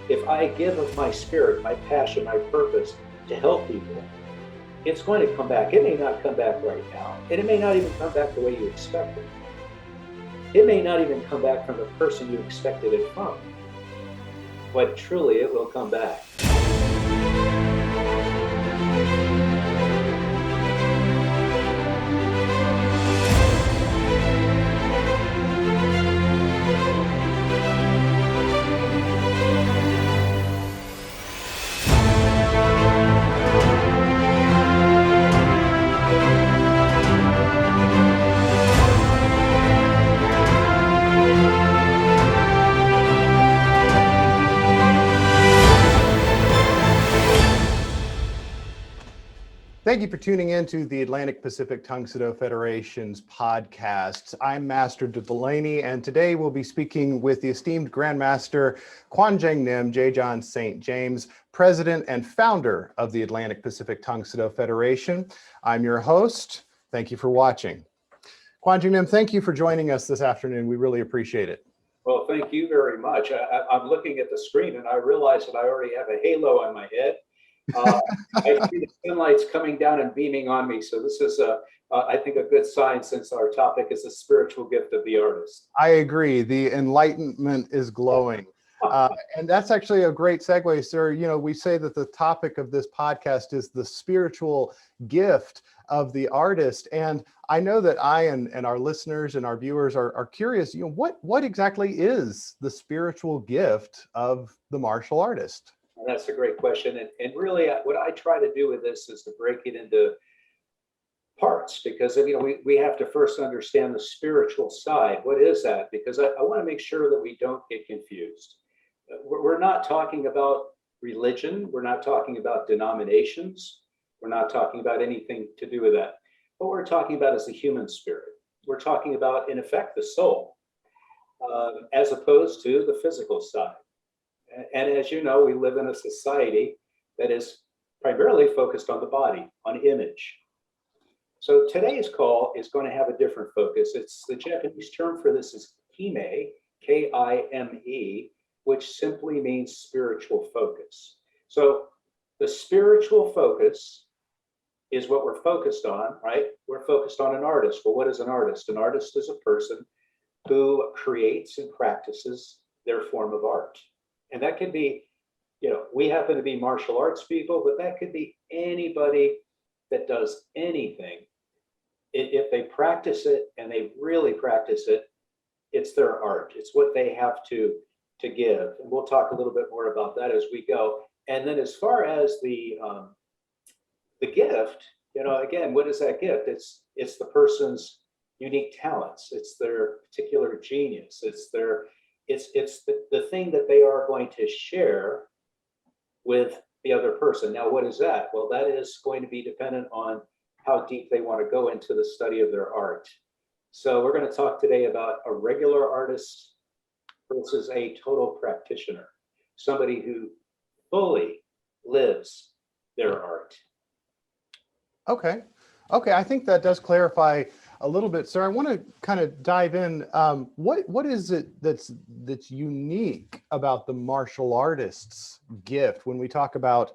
If I give of my spirit, my passion, my purpose to help people, it's going to come back. It may not come back right now, and it may not even come back the way you expected. It may not even come back from the person you expected it from, but truly it will come back. Thank you for tuning in to the Atlantic Pacific Tang Soo Do Federation's podcast. I'm Master Delaney, and today we'll be speaking with the esteemed Grandmaster Kwan Jang Nim, J. John St. James, President and founder of the Atlantic Pacific Tang Soo Do Federation. I'm your host. Thank you for watching. Kwan Jang Nim, thank you for joining us this afternoon. We really appreciate it. Well, thank you very much. I'm looking at the screen and I realize that I already have a halo on my head. I see the sunlight's coming down and beaming on me. So this is, I think, a good sign since our topic is the spiritual gift of the artist. I agree. The enlightenment is glowing. And that's actually a great segue, sir. You know, we say that the topic of this podcast is the spiritual gift of the artist. And I know that I and our listeners and our viewers are curious, you know, what exactly is the spiritual gift of the martial artist? That's a great question. And really, what I try to do with this is to break it into parts, because you know we have to first understand the spiritual side. What is that? Because I want to make sure that we don't get confused. We're not talking about religion. We're not talking about denominations. We're not talking about anything to do with that. What we're talking about is the human spirit. We're talking about, in effect, the soul, as opposed to the physical side. And as you know, we live in a society that is primarily focused on the body, on image. So today's call is going to have a different focus. It's the Japanese term for this is kime, K-I-M-E, which simply means spiritual focus. So the spiritual focus is what we're focused on, right? We're focused on an artist. Well, what is an artist? An artist is a person who creates and practices their form of art. And that could be, you know, we happen to be martial arts people, but that could be anybody that does anything. If they practice it and they really practice it, it's their art. It's what they have to give. And we'll talk a little bit more about that as we go. And then as far as the gift, you know, again, what is that gift? It's the person's unique talents. It's their particular genius. It's the thing that they are going to share with the other person. Now, what is that? Well, that is going to be dependent on how deep they want to go into the study of their art. So we're going to talk today about a regular artist versus a total practitioner, somebody who fully lives their art. Okay. I think that does clarify a little bit, sir. I want to kind of dive in. What is it that's unique about the martial artist's gift when we talk about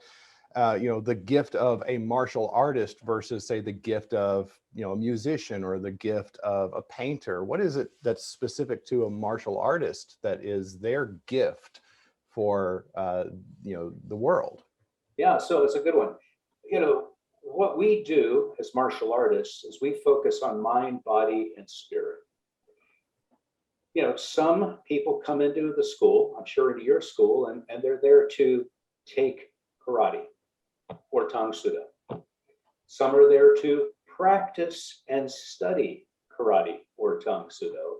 you know, the gift of a martial artist versus, say, the gift of, you know, a musician or the gift of a painter? What is it that's specific to a martial artist that is their gift for you know, the world? Yeah, so it's a good one. You know, what we do as martial artists is we focus on mind, body, and spirit. You know, some people come into the school, I'm sure into your school, and they're there to take karate or Tang Soo Do. Some are there to practice and study karate or Tang Soo Do.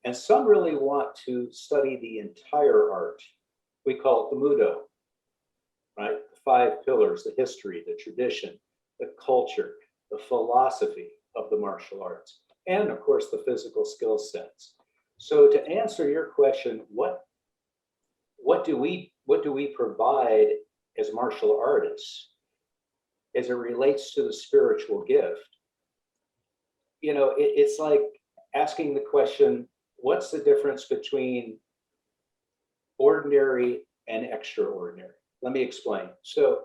And some really want to study the entire art. We call it the Mudo, right? The 5 pillars, the history, the tradition, the culture, the philosophy of the martial arts, and of course the physical skill sets. So to answer your question, what do we provide as martial artists as it relates to the spiritual gift? You know, it's like asking the question, what's the difference between ordinary and extraordinary. Let me explain. So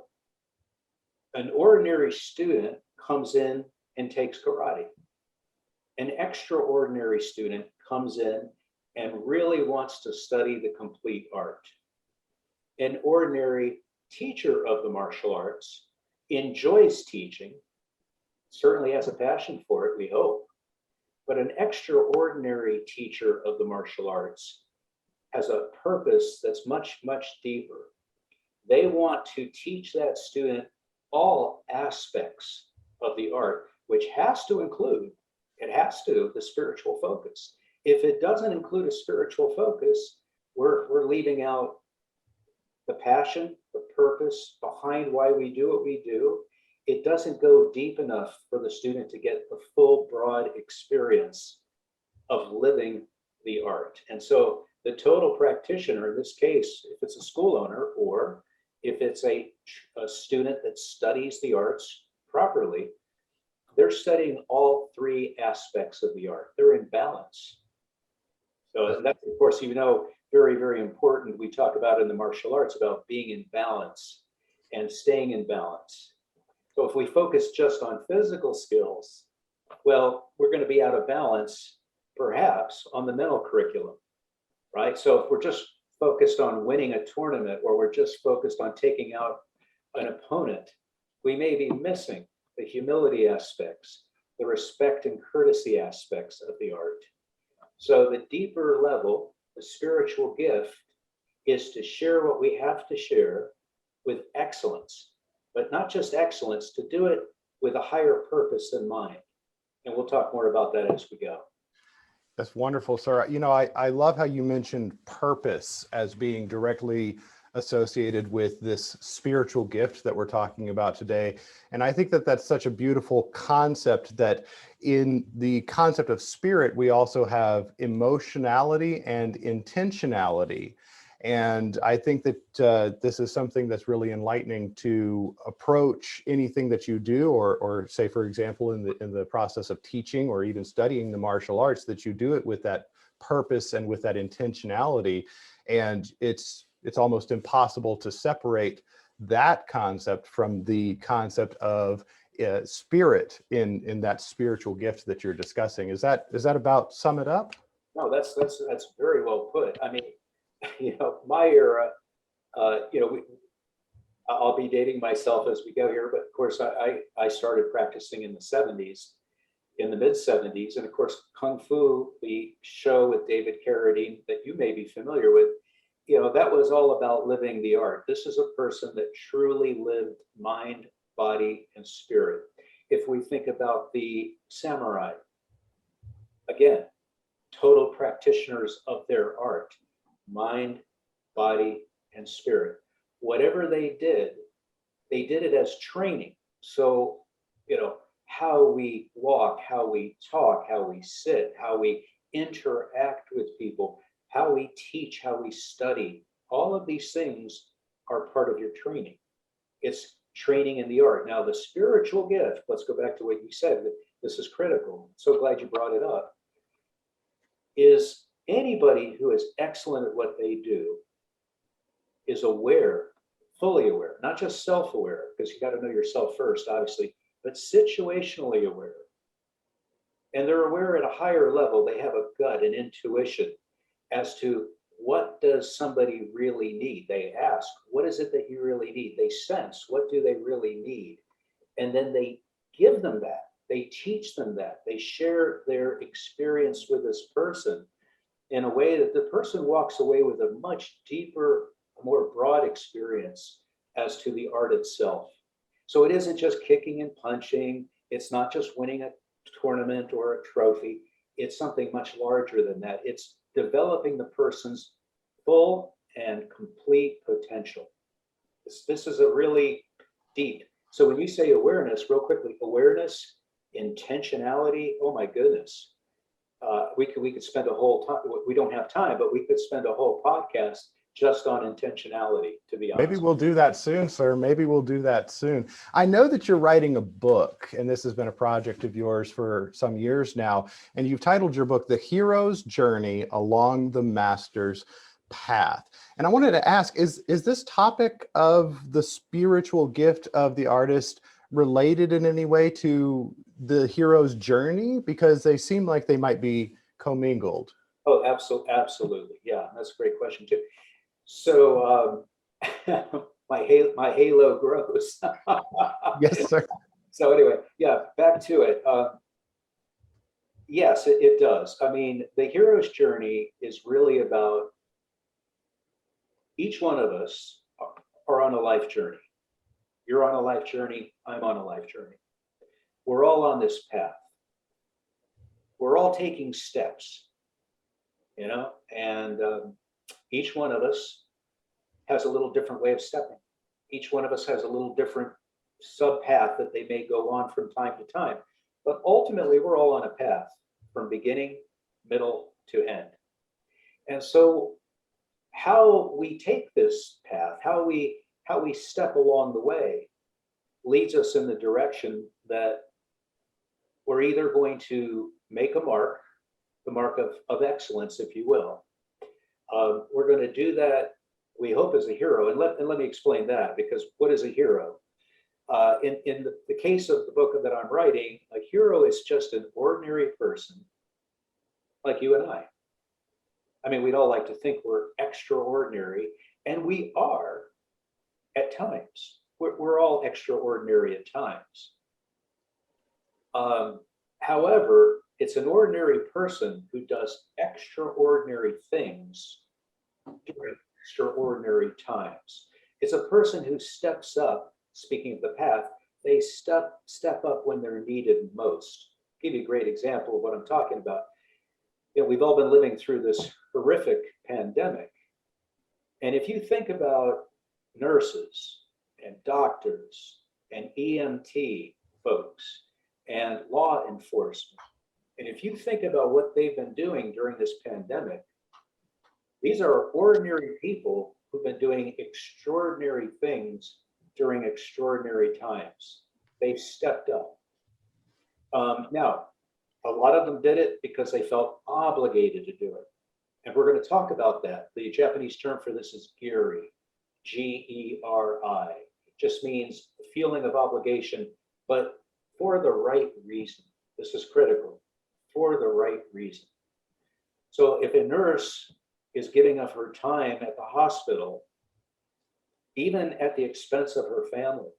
an ordinary student comes in and takes karate. An extraordinary student comes in and really wants to study the complete art. An ordinary teacher of the martial arts enjoys teaching, certainly has a passion for it, we hope. But an extraordinary teacher of the martial arts has a purpose that's much, much deeper. They want to teach that student all aspects of the art, which has to include, the spiritual focus. If it doesn't include a spiritual focus, we're leaving out the passion, the purpose behind why we do what we do. It doesn't go deep enough for the student to get the full, broad experience of living the art. And so the total practitioner, in this case, if it's a school owner or if it's a student that studies the arts properly, they're studying all three aspects of the art. They're in balance. So that's, of course, very, very important. We talk about in the martial arts about being in balance and staying in balance. So if we focus just on physical skills, well, we're going to be out of balance, perhaps, on the mental curriculum, right? So if we're just focused on winning a tournament or we're just focused on taking out an opponent, we may be missing the humility aspects, the respect and courtesy aspects of the art. So the deeper level, the spiritual gift, is to share what we have to share with excellence, but not just excellence, to do it with a higher purpose in mind. And we'll talk more about that as we go. That's wonderful, sir. I love how you mentioned purpose as being directly associated with this spiritual gift that we're talking about today. And I think that that's such a beautiful concept, that in the concept of spirit, we also have emotionality and intentionality. And I think that this is something that's really enlightening to approach anything that you do, or say, for example, in the process of teaching or even studying the martial arts, that you do it with that purpose and with that intentionality. And it's almost impossible to separate that concept from the concept of spirit in that spiritual gift that you're discussing. Is that about sum it up? No, that's very well put. I mean, my era, I'll be dating myself as we go here, but of course I started practicing in the 70s, in the mid 70s. And of course, Kung Fu, the show with David Carradine that you may be familiar with, that was all about living the art. This is a person that truly lived mind, body, and spirit. If we think about the samurai, again, total practitioners of their art, mind, body, and spirit. Whatever they did it as training. So, how we walk, how we talk, how we sit, how we interact with people, how we teach, how we study, all of these things are part of your training. It's training in the art. Now, the spiritual gift, let's go back to what you said, this is critical. So glad you brought it up, is anybody who is excellent at what they do is aware, fully aware, not just self-aware, because you got to know yourself first, obviously, but situationally aware. And they're aware at a higher level. They have a gut and intuition as to what does somebody really need. They ask, what is it that you really need? They sense, what do they really need? And then they give them that. They teach them that. They share their experience with this person in a way that the person walks away with a much deeper, more broad experience as to the art itself. So it isn't just kicking and punching. It's not just winning a tournament or a trophy. It's something much larger than that. It's developing the person's full and complete potential. This is a really deep. So when you say awareness, real quickly, awareness, intentionality, oh my goodness. We could spend a whole time, we don't have time, but we could spend a whole podcast just on intentionality, to be honest. Maybe we'll do that soon, sir. Maybe we'll do that soon. I know that you're writing a book, and this has been a project of yours for some years now, and you've titled your book, The Hero's Journey Along the Master's path. And I wanted to ask, is this topic of the spiritual gift of the artist related in any way to the hero's journey? Because they seem like they might be commingled. Oh, absolutely. Yeah, that's a great question too. So my halo grows. Yes, sir. So anyway, yeah, back to it. Yes, it does. I mean, the hero's journey is really about each one of us are on a life journey. You're on a life journey. I'm on a life journey. We're all on this path. We're all taking steps, and each one of us has a little different way of stepping. Each one of us has a little different sub path that they may go on from time to time. But ultimately, we're all on a path from beginning, middle to end. And so how we take this path, how we step along the way leads us in the direction that we're either going to make a mark, the mark of excellence, if you will. We're going to do that, we hope, as a hero. And let me explain that, because what is a hero? In the case of the book that I'm writing, a hero is just an ordinary person like you and I. I mean, we'd all like to think we're extraordinary, and we are at times. We're all extraordinary at times. However, it's an ordinary person who does extraordinary things during extraordinary times. It's a person who steps up. Speaking of the path, they step up when they're needed most. I'll give you a great example of what I'm talking about. We've all been living through this horrific pandemic. And if you think about nurses and doctors and EMT folks and law enforcement, and if you think about what they've been doing during this pandemic, these are ordinary people who've been doing extraordinary things during extraordinary times. They've stepped up. Now, a lot of them did it because they felt obligated to do it. And we're going to talk about that. The Japanese term for this is geri, G-E-R-I. It just means the feeling of obligation, but for the right reason. This is critical, for the right reason. So if a nurse is giving up her time at the hospital, even at the expense of her family,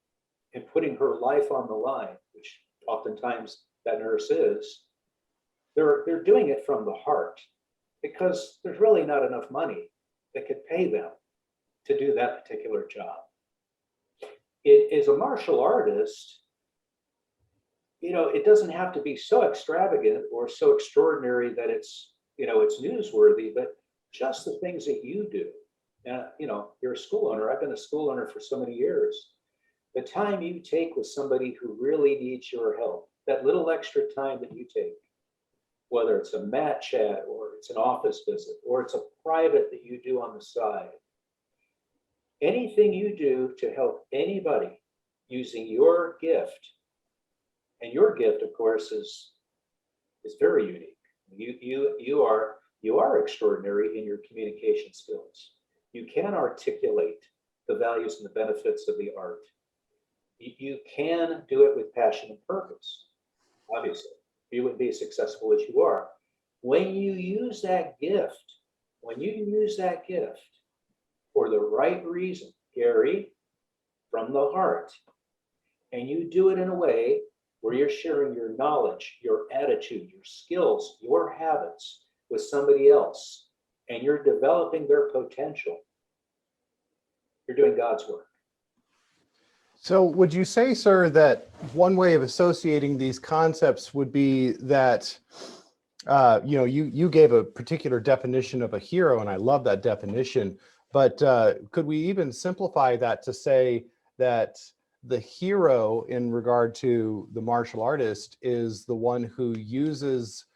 and putting her life on the line, which oftentimes that nurse is, they're doing it from the heart, because there's really not enough money that could pay them to do that particular job. It is a martial artist, it doesn't have to be so extravagant or so extraordinary that it's newsworthy, but just the things that you do. You're a school owner. I've been a school owner for so many years. The time you take with somebody who really needs your help, that little extra time that you take, whether it's a mat chat or it's an office visit or it's a private that you do on the side, anything you do to help anybody using your gift, and your gift, of course, is very unique. You are extraordinary in your communication skills. You can articulate the values and the benefits of the art. You can do it with passion and purpose, obviously. You wouldn't be as successful as you are. When you use that gift for the right reason, Gary, from the heart, and you do it in a way where you're sharing your knowledge, your attitude, your skills, your habits with somebody else, and you're developing their potential, you're doing God's work. So would you say, sir, that one way of associating these concepts would be that, you gave a particular definition of a hero, and I love that definition, but could we even simplify that to say that the hero in regard to the martial artist is the one who uses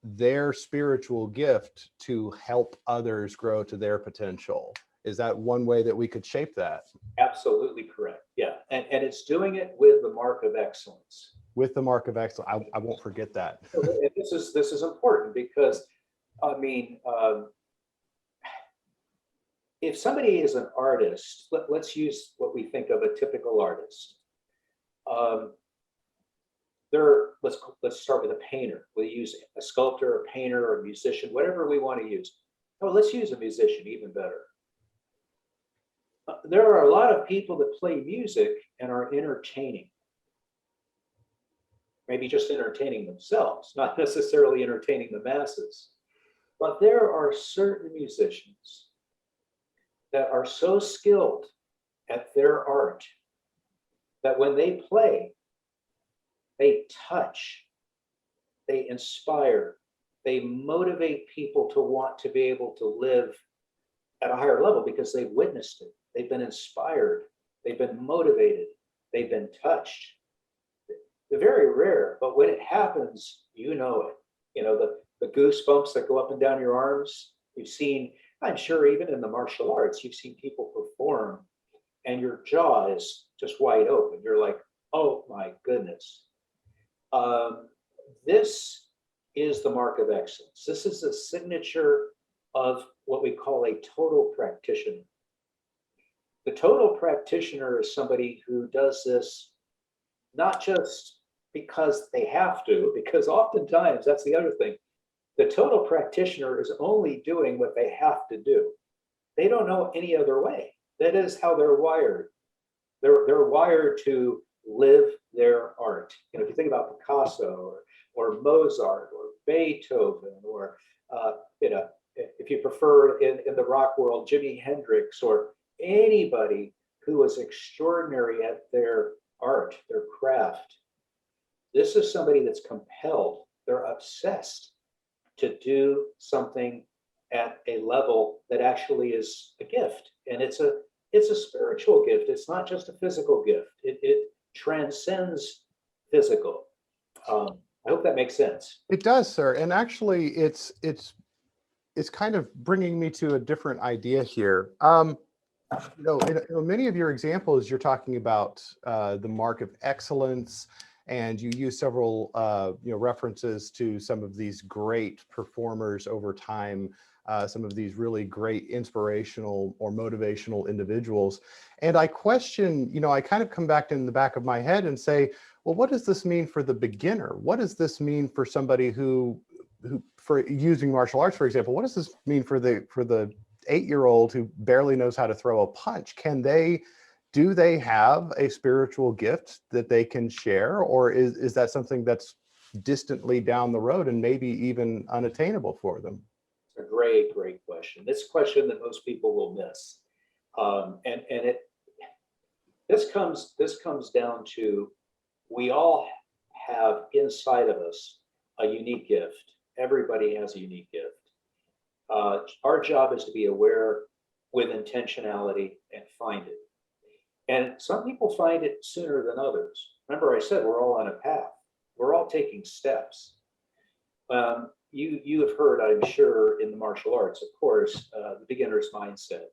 their spiritual gift to help others grow to their potential? Is that one way that we could shape that? Absolutely correct. Yeah. And it's doing it with the mark of excellence. With the mark of excellence. I won't forget that. This is important because, if somebody is an artist, let's use what we think of a typical artist. Um, let's start with a painter. We'll use a sculptor, a painter, or a musician, whatever we want to use. Oh, let's use a musician, even better. There are a lot of people that play music and are entertaining. Maybe just entertaining themselves, not necessarily entertaining the masses. But there are certain musicians that are so skilled at their art that when they play, they touch, they inspire, they motivate people to want to be able to live at a higher level because they've witnessed it. They've been inspired, they've been motivated, they've been touched. They're very rare, but when it happens, you know it. You know, the goosebumps that go up and down your arms. You've seen, I'm sure even in the martial arts, you've seen people perform and your jaw is just wide open. You're like, oh my goodness. This is the mark of excellence. This is the signature of what we call a total practitioner. The total practitioner is somebody who does this not just because they have to, because oftentimes that's the other thing. The total practitioner is only doing what they have to do. They don't know any other way. That is how they're wired. They're wired to live their art. You know, if you think about Picasso or Mozart or Beethoven or you know, if you prefer in the rock world, Jimi Hendrix or anybody who was extraordinary at their art, their craft. This is somebody that's compelled, they're obsessed to do something at a level that actually is a gift. And it's a spiritual gift. It's not just a physical gift. It transcends physical. I hope that makes sense. It does, sir. And actually it's kind of bringing me to a different idea here. In many of your examples, you're talking about the mark of excellence, and you use several references to some of these great performers over time, some of these really great inspirational or motivational individuals. And I question, I kind of come back in the back of my head and say, well, what does this mean for the beginner? What does this mean for somebody who for using martial arts, for example, what does this mean for the 8-year-old who barely knows how to throw a punch? Do they have a spiritual gift that they can share, or is that something that's distantly down the road and maybe even unattainable for them? It's a great question. This question that most people will miss, this comes down to, we all have inside of us a unique gift. Everybody has a unique gift. Our job is to be aware with intentionality and find it. And some people find it sooner than others. Remember, I said we're all on a path. We're all taking steps. You have heard, I'm sure, in the martial arts, of course, the beginner's mindset.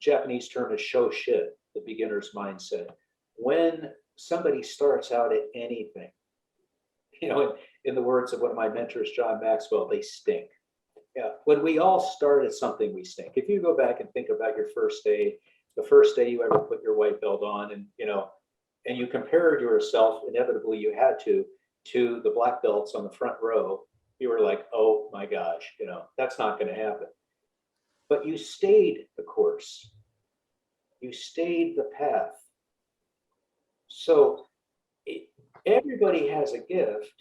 Japanese term is shoshin, the beginner's mindset. When somebody starts out at anything, in the words of one of my mentors, John Maxwell, they stink. Yeah, when we all start at something, we stink. If you go back and think about your first day, the first day you ever put your white belt on, and you compared yourself, inevitably you had to the black belts on the front row, you were like, oh my gosh, that's not going to happen. But you stayed the course. You stayed the path. So everybody has a gift,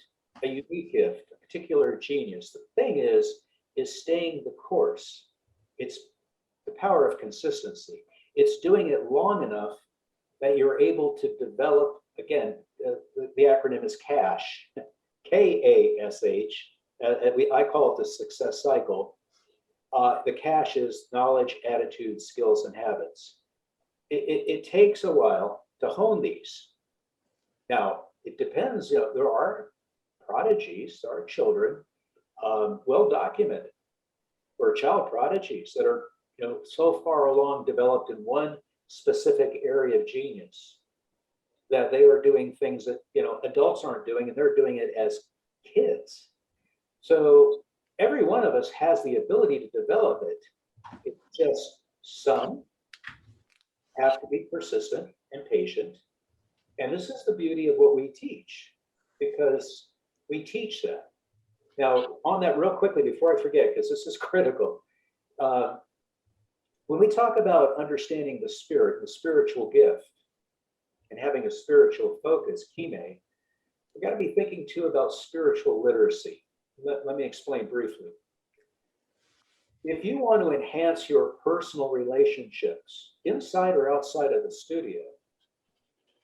a unique gift, a particular genius. The thing is staying the course. It's the power of consistency. It's doing it long enough that you're able to develop, again, the acronym is CASH, K-A-S-H. I call it the success cycle. The CASH is knowledge, attitude, skills, and habits. It takes a while to hone these. Now, it depends. There are prodigies, there are children, well documented, or child prodigies that are so far along developed in one specific area of genius that they are doing things that adults aren't doing, and they're doing it as kids. So every one of us has the ability to develop it. Just some have to be persistent and patient. And this is the beauty of what we teach, because we teach that. Now, on that real quickly, before I forget, because this is critical, uh, when we talk about understanding the spirit, the spiritual gift, and having a spiritual focus, kime, we got to be thinking too about spiritual literacy. Let me explain briefly. If you want to enhance your personal relationships inside or outside of the studio,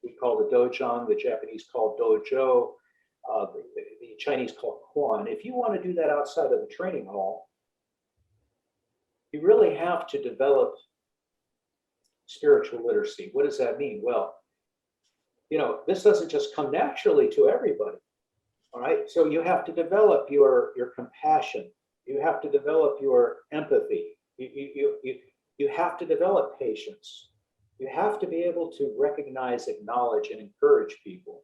we call the dojang, the Japanese call dojo, the Chinese call Kwan. If you want to do that outside of the training hall, you really have to develop spiritual literacy. What does that mean? Well, this doesn't just come naturally to everybody. All right. So you have to develop your compassion. You have to develop your empathy. You have to develop patience. You have to be able to recognize, acknowledge, and encourage people.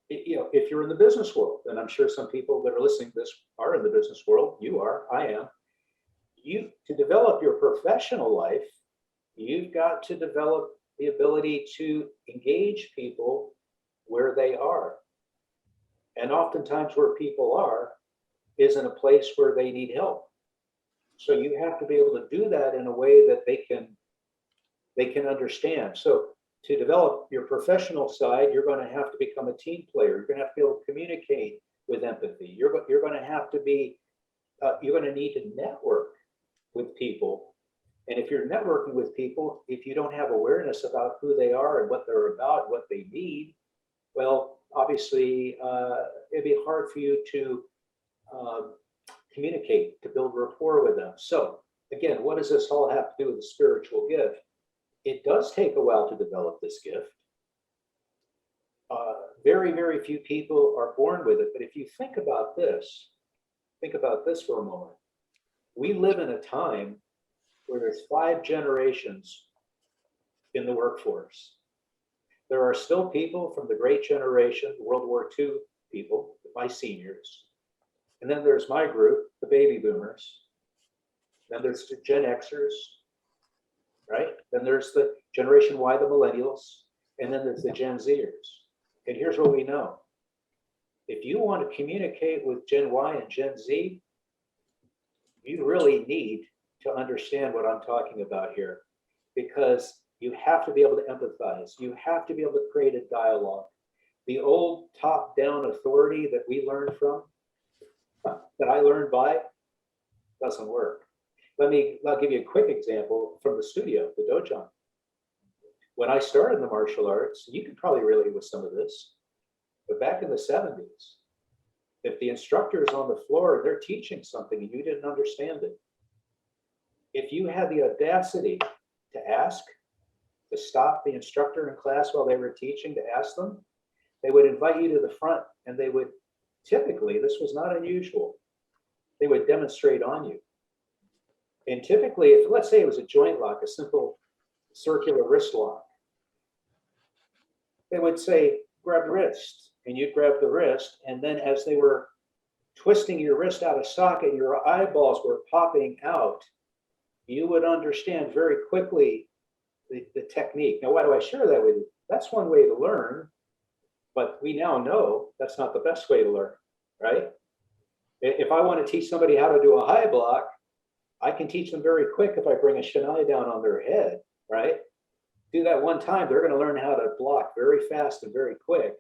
If you're in the business world, and I'm sure some people that are listening to this are in the business world, you are, I am. To develop your professional life, you've got to develop the ability to engage people where they are. And oftentimes where people are is in a place where they need help. So you have to be able to do that in a way that they can understand. So to develop your professional side, you're going to have to become a team player. You're going to have to be able to communicate with empathy. You're going to have to be, you're going to need to network with people. And if you're networking with people, if you don't have awareness about who they are and what they're about, what they need, well, obviously, it'd be hard for you to communicate, to build rapport with them. So again, what does this all have to do with the spiritual gift? It does take a while to develop this gift. Very, very few people are born with it. But if you think about this for a moment. We live in a time where there's 5 generations in the workforce. There are still people from the Great Generation, World War II people, my seniors. And then there's my group, the baby boomers. Then there's the Gen Xers, right? Then there's the Generation Y, the millennials. And then there's the Gen Zers. And here's what we know. If you want to communicate with Gen Y and Gen Z, you really need to understand what I'm talking about here, because you have to be able to empathize. You have to be able to create a dialogue. The old top-down authority that we learned from, that I learned by, doesn't work. I'll give you a quick example from the studio, the dojang. When I started in the martial arts, you can probably relate with some of this, but back in the 70s, if the instructor is on the floor and they're teaching something and you didn't understand it, if you had the audacity to ask, to stop the instructor in class while they were teaching, to ask them, they would invite you to the front, and they would, typically, this was not unusual, they would demonstrate on you. And typically, if let's say it was a joint lock, a simple circular wrist lock, they would say, grab the wrist, and you'd grab the wrist, and then as they were twisting your wrist out of socket, your eyeballs were popping out, you would understand very quickly the technique. Now, why do I share that with you? That's one way to learn, but we now know that's not the best way to learn, right? If I want to teach somebody how to do a high block, I can teach them very quick if I bring a shinai down on their head, right? Do that one time, they're going to learn how to block very fast and very quick.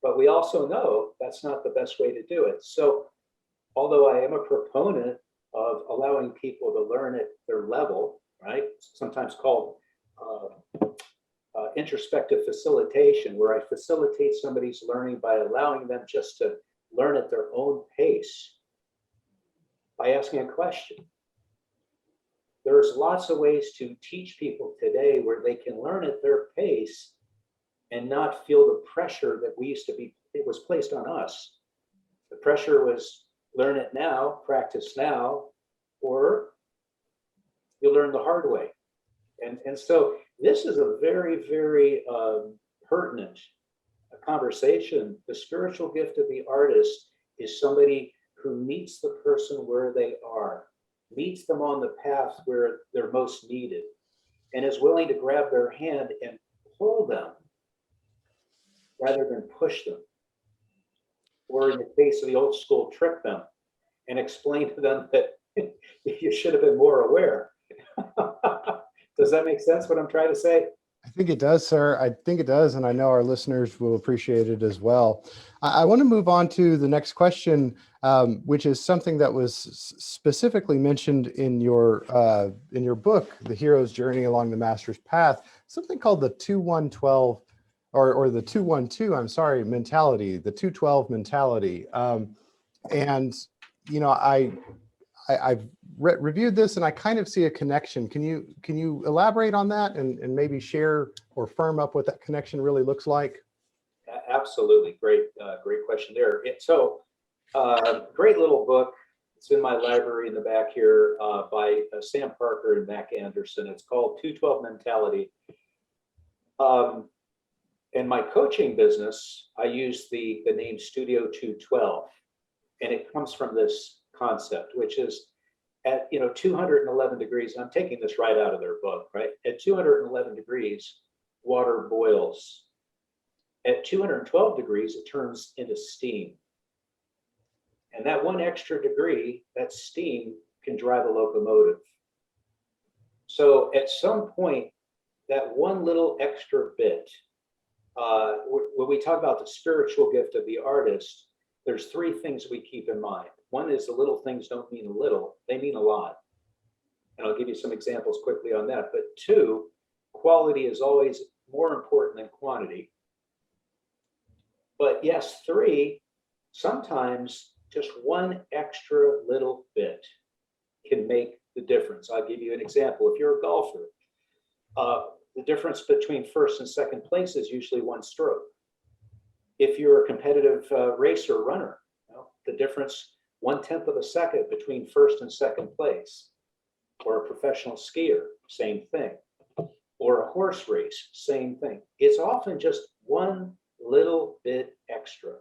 But we also know that's not the best way to do it. So although I am a proponent of allowing people to learn at their level, right? Sometimes called introspective facilitation, where I facilitate somebody's learning by allowing them just to learn at their own pace by asking a question. There's lots of ways to teach people today where they can learn at their pace and not feel the pressure that it was placed on us. The pressure was learn it now, practice now, or you'll learn the hard way. And so this is a very, very pertinent conversation. The spiritual gift of the artist is somebody who meets the person where they are. meets them on the path where they're most needed, and is willing to grab their hand and pull them rather than push them. Or in the case of the old school, trick them and explain to them that you should have been more aware. Does that make sense what I'm trying to say? I think it does, sir. I think it does. And I know our listeners will appreciate it as well. I want to move on to the next question, which is something that was specifically mentioned in your book, The Hero's Journey Along the Master's Path, something called the 2-1-12 or the 2-1-2, I'm sorry, mentality, the 2-12 mentality. And, you know, I've reviewed this and I kind of see a connection. Can you elaborate on that and maybe share or firm up what that connection really looks like? Absolutely. Great question there. Great little book. It's in my library in the back here by Sam Parker and Mac Anderson. It's called 2-12 Mentality. In my coaching business, I use the name Studio 212, and it comes from this concept, which is at 211 degrees. And I'm taking this right out of their book, right? At 211 degrees, water boils. At 212 degrees, it turns into steam. And that one extra degree, that steam can drive a locomotive. So at some point, that one little extra bit, when we talk about the spiritual gift of the artist, there's three things we keep in mind. One is the little things don't mean a little, they mean a lot. And I'll give you some examples quickly on that. But two, quality is always more important than quantity. But yes, three, sometimes just one extra little bit can make the difference. I'll give you an example. If you're a golfer, the difference between first and second place is usually one stroke. If you're a competitive racer runner, the difference 1/10 of a second between first and second place. Or a professional skier, same thing. Or a horse race, same thing. It's often just one little bit extra.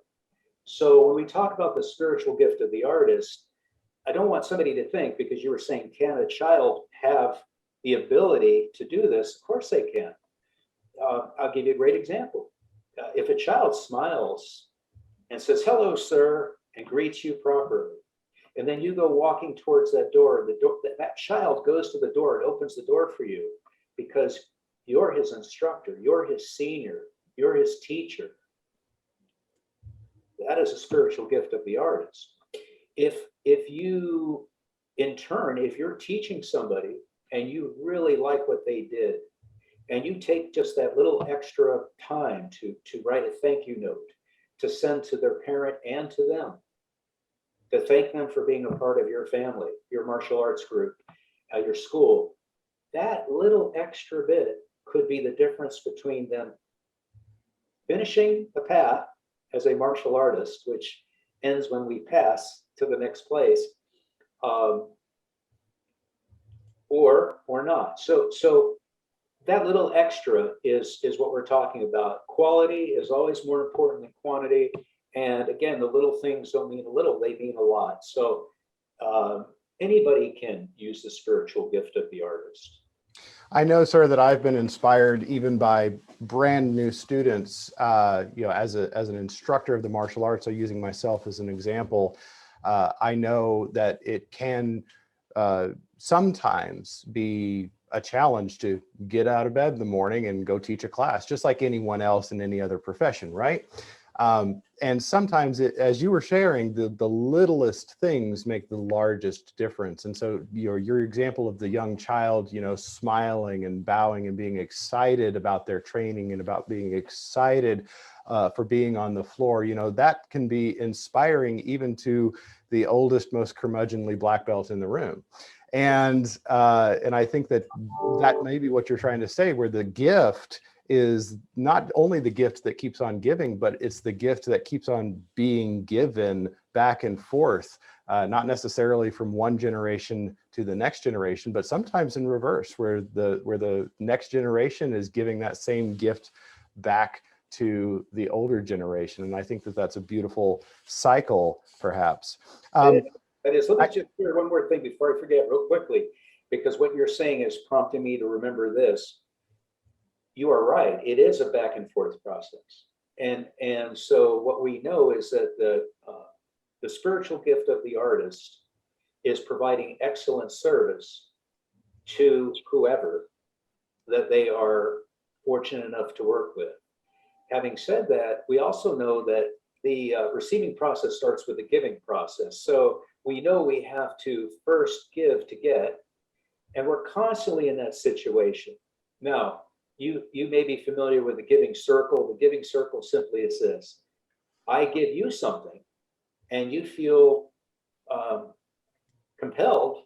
So when we talk about the spiritual gift of the artist, I don't want somebody to think, because you were saying, can a child have the ability to do this? Of course they can. I'll give you a great example. If a child smiles and says, hello, sir, and greets you properly, and then you go walking towards that door, that child goes to the door and opens the door for you because you're his instructor, you're his senior, you're his teacher. That is a spiritual gift of the artist. If you, in turn, if you're teaching somebody and you really like what they did, and you take just that little extra time to write a thank you note, to send to their parent and to them, to thank them for being a part of your family, your martial arts group, your school, that little extra bit could be the difference between them finishing the path as a martial artist, which ends when we pass to the next place, or not. So that little extra is what we're talking about. Quality is always more important than quantity. And again, the little things don't mean a little, they mean a lot. So anybody can use the spiritual gift of the artist. I know, sir, that I've been inspired even by brand new students, as an instructor of the martial arts, so using myself as an example, I know that it can sometimes be a challenge to get out of bed in the morning and go teach a class, just like anyone else in any other profession, right? And sometimes, as you were sharing, the littlest things make the largest difference. And so your example of the young child, smiling and bowing and being excited about their training and about being excited for being on the floor, that can be inspiring even to the oldest, most curmudgeonly black belt in the room. And I think that may be what you're trying to say, where the gift is not only the gift that keeps on giving, but it's the gift that keeps on being given back and forth, not necessarily from one generation to the next generation, but sometimes in reverse, where the next generation is giving that same gift back to the older generation. And I think that that's a beautiful cycle, perhaps. That is, let me just share one more thing before I forget real quickly, because what you're saying is prompting me to remember this. You are right. It is a back and forth process. And so what we know is that the spiritual gift of the artist is providing excellent service to whoever that they are fortunate enough to work with. Having said that, we also know that the receiving process starts with the giving process. So we know we have to first give to get, and we're constantly in that situation. Now, you may be familiar with the giving circle. The giving circle simply is this: I give you something, and you feel compelled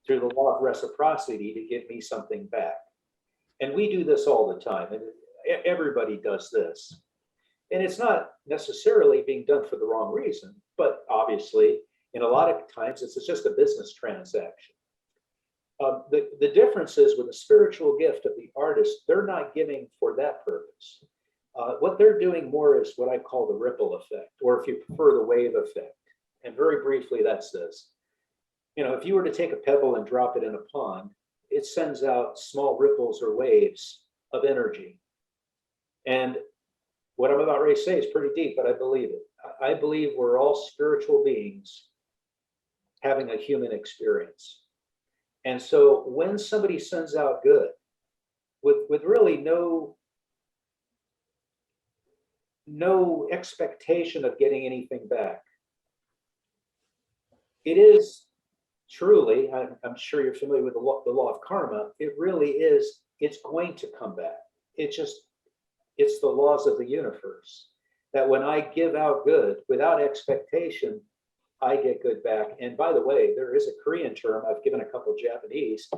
through the law of reciprocity to give me something back. And we do this all the time, and everybody does this. And it's not necessarily being done for the wrong reason, but obviously, in a lot of times, it's just a business transaction. The difference is with the spiritual gift of the artist, they're not giving for that purpose. What they're doing more is what I call the ripple effect, or if you prefer, the wave effect. And very briefly, that's this. If you were to take a pebble and drop it in a pond, it sends out small ripples or waves of energy. And what I'm about ready to say is pretty deep, but I believe it. I believe we're all spiritual beings having a human experience. And so when somebody sends out good with really no expectation of getting anything back, it is truly, I'm sure you're familiar with the law of karma, it really is, it's going to come back. It's the laws of the universe that when I give out good without expectation, I get good back. And by the way, there is a Korean term, I've given a couple Japanese.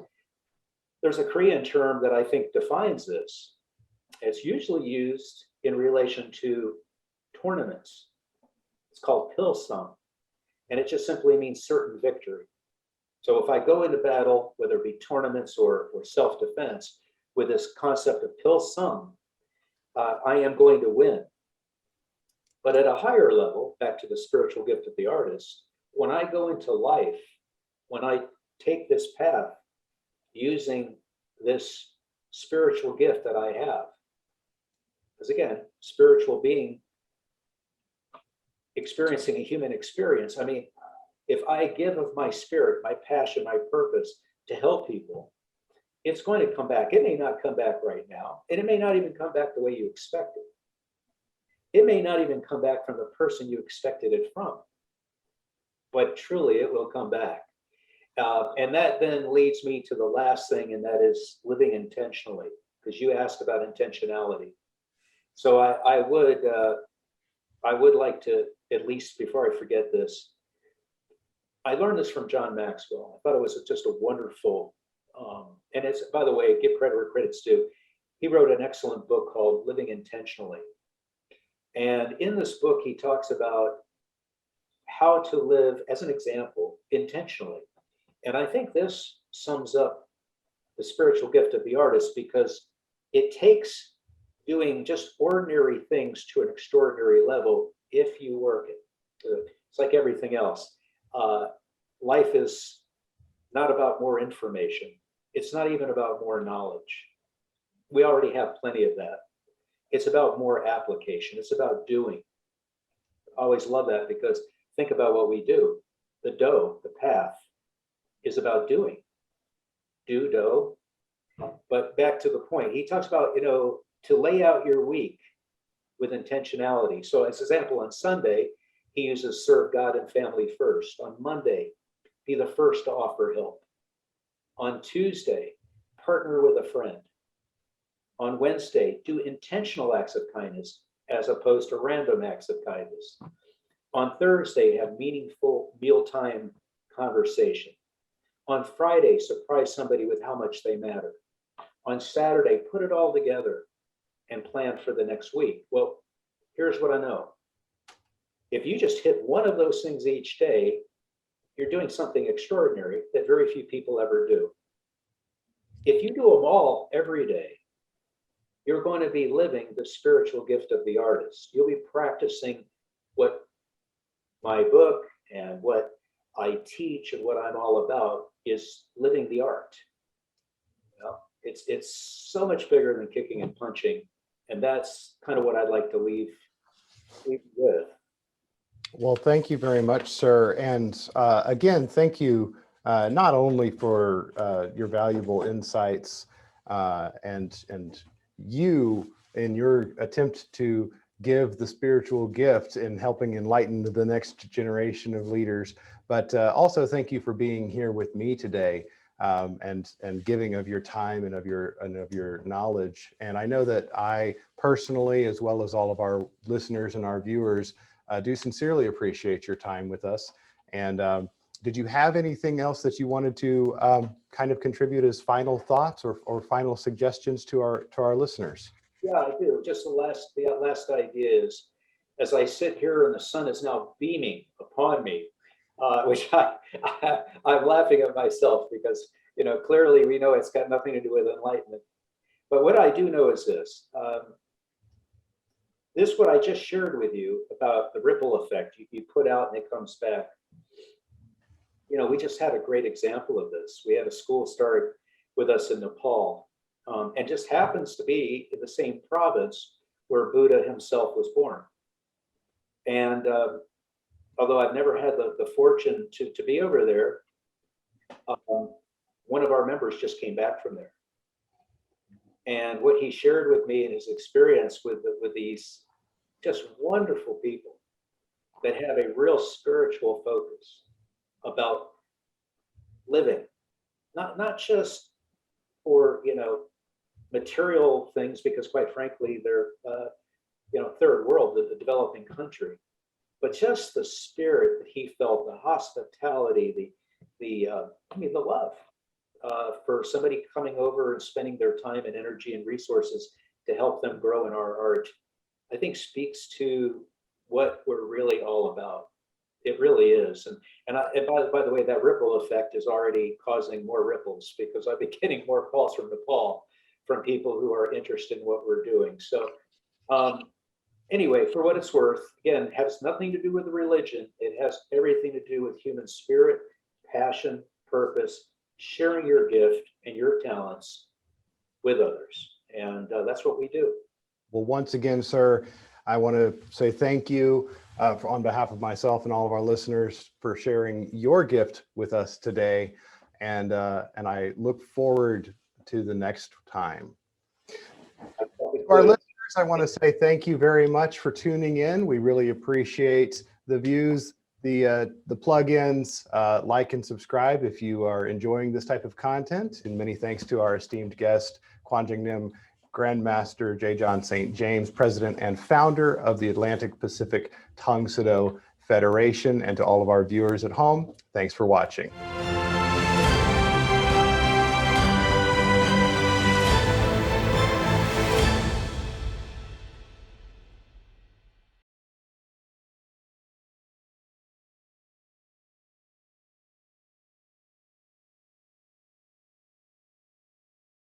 There's a Korean term that I think defines this. It's usually used in relation to tournaments. It's called pilsung, and it just simply means certain victory. So if I go into battle, whether it be tournaments or self-defense, with this concept of pilsung, I am going to win. But at a higher level, back to the spiritual gift of the artist, when I go into life, when I take this path using this spiritual gift that I have, because again, spiritual being experiencing a human experience. I mean, if I give of my spirit, my passion, my purpose to help people, it's going to come back. It may not come back right now, and it may not even come back the way you expect it. It may not even come back from the person you expected it from, but truly it will come back. And that then leads me to the last thing, and that is living intentionally, because you asked about intentionality. So I would like to, at least before I forget this, I learned this from John Maxwell. I thought it was just a wonderful, and it's, by the way, give credit where credit's due. He wrote an excellent book called Living Intentionally. And in this book, he talks about how to live, as an example, intentionally. And I think this sums up the spiritual gift of the artist, because it takes doing just ordinary things to an extraordinary level if you work it. It's like everything else. Life is not about more information. It's not even about more knowledge. We already have plenty of that. It's about more application. It's about doing. I always love that, because think about what we do. The dough, the path, is about doing. Do, dough. But back to the point, he talks about, to lay out your week with intentionality. So as an example, on Sunday, he uses serve God and family first. On Monday, be the first to offer help. On Tuesday, partner with a friend. On Wednesday, do intentional acts of kindness as opposed to random acts of kindness. On Thursday, have meaningful mealtime conversation. On Friday, surprise somebody with how much they matter. On Saturday, put it all together and plan for the next week. Well, here's what I know. If you just hit one of those things each day, you're doing something extraordinary that very few people ever do. If you do them all every day, you're going to be living the spiritual gift of the artist. You'll be practicing what my book and what I teach and what I'm all about is living the art. You know, it's so much bigger than kicking and punching, and that's kind of what I'd like to leave with. Well, thank you very much, sir. And again, thank you not only for your valuable insights and you in your attempt to give the spiritual gift in helping enlighten the next generation of leaders, but also thank you for being here with me today and giving of your time and of your knowledge. And I know that I personally, as well as all of our listeners and our viewers, do sincerely appreciate your time with us. And did you have anything else that you wanted to kind of contribute as final thoughts or final suggestions to our listeners? Yeah, I do. Just the last idea is, as I sit here and the sun is now beaming upon me, which I'm laughing at myself because, you know, clearly we know it's got nothing to do with enlightenment. But what I do know is this. This, what I just shared with you about the ripple effect you put out and it comes back. You know, we just had a great example of this. We had a school start with us in Nepal, and just happens to be in the same province where Buddha himself was born. And although I've never had the fortune to be over there, one of our members just came back from there. And what he shared with me and his experience with these just wonderful people that have a real spiritual focus about living, not just for, you know, material things, because quite frankly, they're, you know, third world, the developing country, but just the spirit that he felt, the hospitality, the love for somebody coming over and spending their time and energy and resources to help them grow in our art, I think speaks to what we're really all about. It really is. And by the way, that ripple effect is already causing more ripples because I've been getting more calls from Nepal from people who are interested in what we're doing. So anyway, for what it's worth, again, it has nothing to do with the religion. It has everything to do with human spirit, passion, purpose, sharing your gift and your talents with others. And that's what we do. Well, once again, sir, I want to say thank you on behalf of myself and all of our listeners for sharing your gift with us today. And I look forward to the next time. To our listeners, I want to say thank you very much for tuning in. We really appreciate the views, the plugins, like and subscribe if you are enjoying this type of content. And many thanks to our esteemed guest, Kwan Jang Nim, Grandmaster John St. James, President and founder of the Atlantic Pacific Tongsudo Federation, and to all of our viewers at home, thanks for watching.